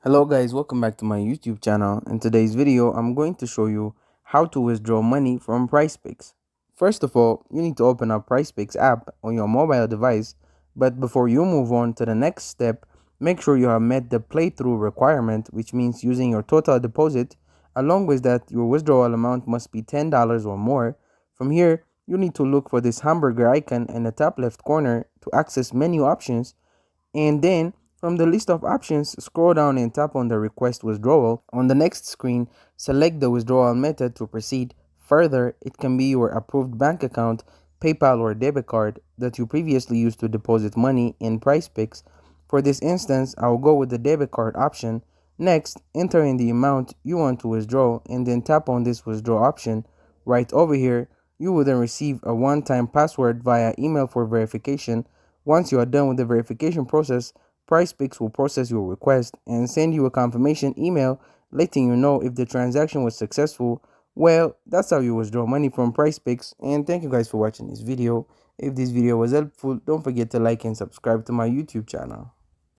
Hello guys, welcome back to my YouTube channel. In today's video, I'm going to show you how to withdraw money from Prizepicks. First of all, you need to open up Prizepicks app on your mobile device, but before you move on to the next step, make sure you have met the playthrough requirement, which means using your total deposit. Along with that, your withdrawal amount must be $10 or more. From here, you need to look for this hamburger icon in the top left corner to access menu options, and then from the list of options, scroll down and tap on the request withdrawal. On the next screen, select the withdrawal method to proceed. Further, it can be your approved bank account, PayPal or debit card that you previously used to deposit money in Prizepicks. For this instance, I'll go with the debit card option. Next, enter in the amount you want to withdraw and then tap on this withdraw option. Right over here, you will then receive a one-time password via email for verification. Once you are done with the verification process, Prizepicks will process your request and send you a confirmation email letting you know if the transaction was successful. Well, that's how you withdraw money from Prizepicks, and thank you guys for watching this video. If this video was helpful, don't forget to like and subscribe to my YouTube channel.